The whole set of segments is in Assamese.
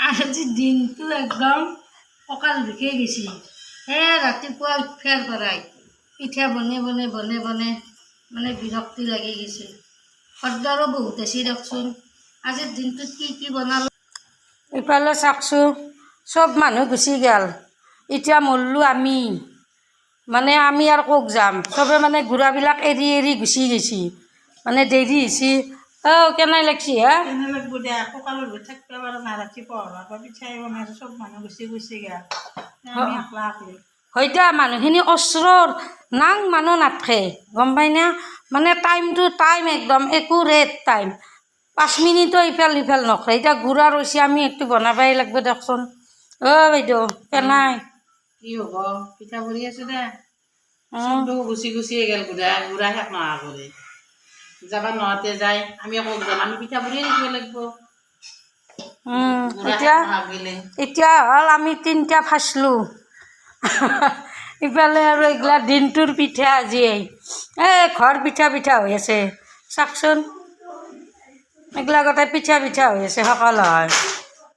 আজি দিনটো একদম কঁকাল বিষাই গৈছে। ৰাতিপুৱা উঠিয়াৰ পৰাই পিঠা বনে মানে বিৰক্তি লাগি গৈছে। খদ্দাৰো বহুত আছে দিয়কচোন। আজিৰ দিনটোত কি বনালোঁ। ইফালে চাওকচোন, চব মানুহ গুচি গ'ল, এতিয়া মৰলোঁ আমি। মানে আমি আৰু ক'ত যাম, চবে মানে গুড়াবিলাক এৰি গুচি গৈছে, মানে দেৰি হৈছে। কেনে লাগছি কেনে লাগব দিয়া, কঁকালৰ ভিতৰত থাকিব পাৰা নাই। ৰাতিপুৱা পিঠাই বনাইছোঁ, চব মানুহ গুচি গ'ল, আমি একলা একলি। হয় দিয়া, মানুহখিনি ওচৰৰ নাং মানুহ নাথাকে, গম পাই না। মানে টাইমটো টাইম একদম একুৰেট টাইম, 5 মিনিটো ইফাল সিফাল নকৰে। এতিয়া গুড়া ৰৈছে, আমি এইটো বনাবই লাগিব দিয়কচোন। বাইদেউ কেনাই কি হ'ব, পিঠা বনি আছোঁ দে। চবটো গুচি গ'ল, গুড়া শেষ নোহোৱা কৰি যাবা নহওঁতে যায়। আমি ক'ত যাম, আমি পিঠা বনিয়ে থাকিব লাগিব। এতিয়া হ'ল আমি 3টা ফাচলোঁ। ইফালে আৰু এইগিলা দিনটোৰ পিঠা আজি ঘৰ পিঠা হৈ আছে চাওকচোন। এইগিলা গোটেই পিঠা হৈ আছে সকলো হয়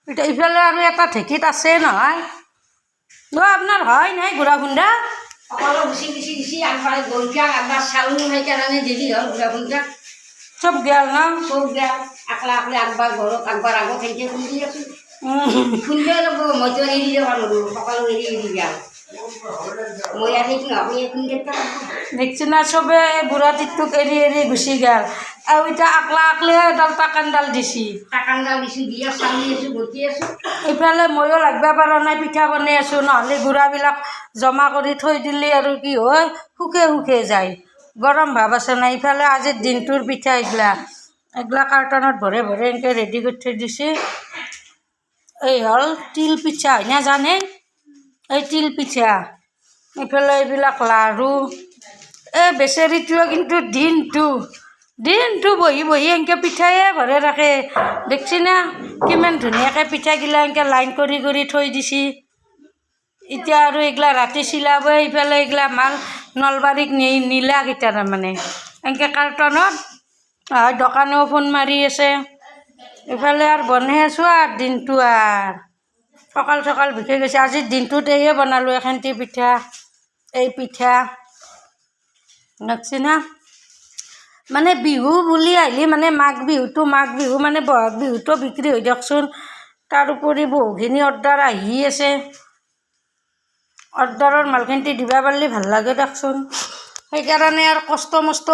পিঠা। ইফালে আৰু এটা ঢেঁকীত আছে নহয়। আপোনাৰ হয় নাই গুড়া খুন্দা? সকলো গুচি আগবাৰ গলপিয়াক চাউল সেইকাৰণে দেৰি হ'ল। গুড়া খুন্দা চব গেল ন, চব গেল। একলা আগবাৰ ঘৰত আগত সেনেকৈ খুন্দি আছোঁ। খুন্দিয়ে ল'ব, মইতো এৰি যাব নোৱাৰোঁ, সকলো এৰি গেল। মই আৰু সেইটো আপুনি খুন্দি দেখছি না, চবে বুঢ়া টিটোক এৰি গুচি গ'ল। আৰু এতিয়া একলা এডাল টাকানডাল দিছোঁ, দিয়া চালি আছোঁ, বটি আছোঁ। ইফালে ময়ো লাগিব পৰা নাই, পিঠা বনাই আছোঁ। নহ'লে গুড়াবিলাক জমা কৰি থৈ দিলে আৰু কি হয়, শুকে যায়, গৰম ভাৱ আছে নাই। ইফালে আজিৰ দিনটোৰ পিঠা এইগিলা কাৰ্টনত ভৰে এনেকৈ ৰেডি কৰি থৈ দিছে। এই হ'ল তিল পিঠা, হয় না জানে? এই তিল পিঠা। এইফালে এইবিলাক লাৰু। বেচেৰিটোৱে কিন্তু দিনটো বহি এনেকৈ পিঠায়ে ভৰাই থাকে। দেখছি না কিমান ধুনীয়াকৈ পিঠাগিলা এনেকৈ লাইন কৰি থৈ দিছে। এতিয়া আৰু এইগিলা ৰাতি চিলাব। ইফালে এইগিলা মাল নলবাৰীক নিলাক এতিয়া তাৰমানে এনেকৈ কাৰ্টনত। দোকানেও ফোন মাৰি আছে। ইফালে আৰু বনাই আছোঁ আৰু দিনটো আৰু কঁকাল বিষাই গৈছে। আজিৰ দিনটোত এইয়ে বনালোঁ, এখেন্তি পিঠা, এই পিঠা দেখছি না। মানে বিহু বুলি আহিলে মানে মাঘ বিহু মানে বহাগ বিহুটো বিক্ৰী হৈ দিয়কচোন। তাৰোপৰি বহুখিনি অৰ্ডাৰ আহি আছে। অৰ্ডাৰৰ মালখিনি দিব পাৰিলে ভাল লাগে দিয়কচোন। সেইকাৰণে আৰু কষ্ট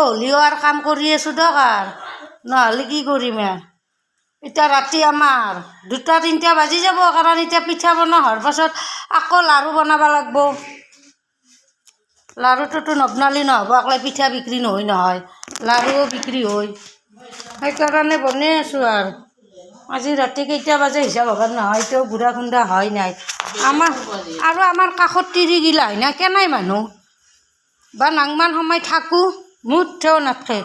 হ'লেও আৰু কাম কৰি আছোঁ দিয়ক। আৰু নহ'লে কি কৰিম এতিয়া ৰাতি আমাৰ 2-3 বাজি যাব। কাৰণ এতিয়া পিঠা বনোৱা হোৱাৰ পাছত আকৌ লাৰু বনাব লাগিব। লাৰুটোতো নবনালে নহ'ব, অকলে পিঠা বিক্ৰী নহয়, লাৰুও বিক্ৰী হয়। সেইকাৰণে বনাই আছোঁ। আৰু আজি ৰাতি কেইটা বাজে হিচাপ হ'ব নহয়, এতিয়াও গুড়া খুন্দা হয় নাই। আমাৰ কাষত তিৰিগিলা হয় না, কেনাই মানুহ বা নাংমান সময় থাকোঁ, মুঠেও নাথাকে।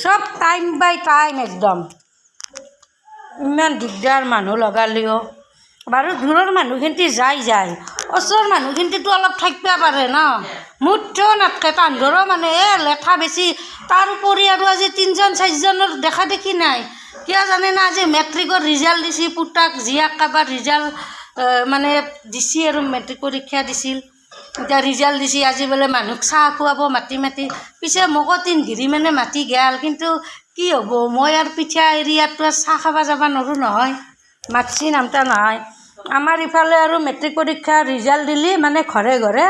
চব টাইম বাই টাইম একদম। ইমান দিগদাৰ মানুহ লগালেও। বাৰু দূৰৰ মানুহখিনি যায়, ওচৰৰ মানুহখিনিতো অলপ থাকিব পাৰে ন। মুঠেও নাথাকে, তাহাঁতৰো মানে লেঠা বেছি। তাৰোপৰি আৰু আজি 3-4জনৰ দেখা দেখি নাই। কিয় জানে না, আজি মেট্ৰিকৰ ৰিজাল্ট দিছে। পুতাক জীয়াক কাৰোবাৰ ৰিজাল্ট মানে দিছে আৰু মেট্ৰিক পৰীক্ষা দিছিল। এতিয়া ৰিজাল্ট দিছে, আজি বোলে মানুহক চাহ খুৱাব মাতি। পিছে মোকো 3 ঘিৰি মানে মাতি গেল, কিন্তু কি হ'ব, মই আৰু পিঠা এৰি আৰু চাহ খাব যাব নোৱাৰোঁ নহয়। মাতছি নামতা নহয়। আমাৰ ইফালে আৰু মেট্ৰিক পৰীক্ষা ৰিজাল্ট দিলে মানে ঘৰে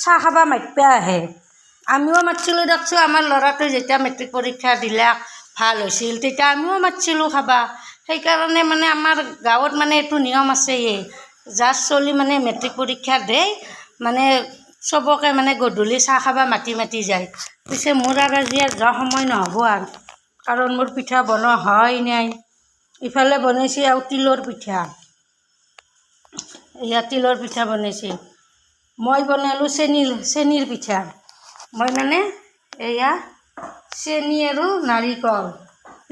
চাহ খাব মাতিব আহে। আমিও মাতিছিলোঁ দিয়কচোন। আমাৰ ল'ৰাটোৱে যেতিয়া মেট্ৰিক পৰীক্ষা দিলাক, ভাল হৈছিল, তেতিয়া আমিও মাতিছিলোঁ খাব। সেইকাৰণে মানে আমাৰ গাঁৱত মানে এইটো নিয়ম আছেয়ে, যাৰ চলি মানে মেট্ৰিক পৰীক্ষা দিয়ে মানে চবকে মানে গধূলি চাহ খাব মাতি যায়। পিছে মোৰ আৰু আজি যোৱা সময় নহ'ব আৰু, কাৰণ মোৰ পিঠা বনোৱা হয় নাই। ইফালে বনাইছে আৰু তিলৰ পিঠা। এয়া তিলৰ পিঠা বনাইছে। মই বনালোঁ চেনীৰ পিঠা। মই মানে এয়া চেনী আৰু নাৰিকল।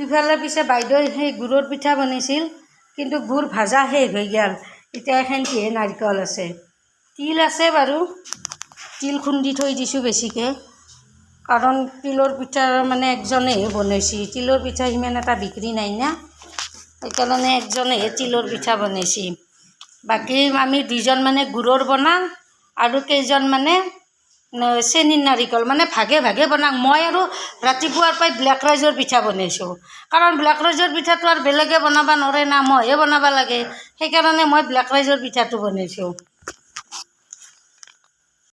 ইফালে পিছে বাইদেৱে সেই গুড়ৰ পিঠা বনাইছিল, কিন্তু গুড় ভাজা শেষ হৈ গ'ল। এতিয়া এখেন্তিহে নাৰিকল আছে। তিল আছে বাৰু, তিল খুন্দি থৈ দিছোঁ বেছিকৈ। কাৰণ তিলৰ পিঠা মানে একজনেহে বনাইছে। তিলৰ পিঠা সিমান এটা বিক্ৰী নাই না, সেইকাৰণে একজনেহে তিলৰ পিঠা বনাইছে। বাকী আমি দুইজন মানে গুড়ৰ বনাওঁ আৰু কেইজন মানে চেনীৰ নাৰিকল মানে ভাগে ভাগে বনাওঁ। মই আৰু ৰাতিপুৱাৰ পৰাই ব্লেক ৰাইচৰ পিঠা বনাইছোঁ, কাৰণ ব্লেক ৰাইচৰ পিঠাটো আৰু বেলেগে বনাব নোৱাৰে না, মইহে বনাব লাগে। সেইকাৰণে মই ব্লেক ৰাইচৰ পিঠাটো বনাইছোঁ।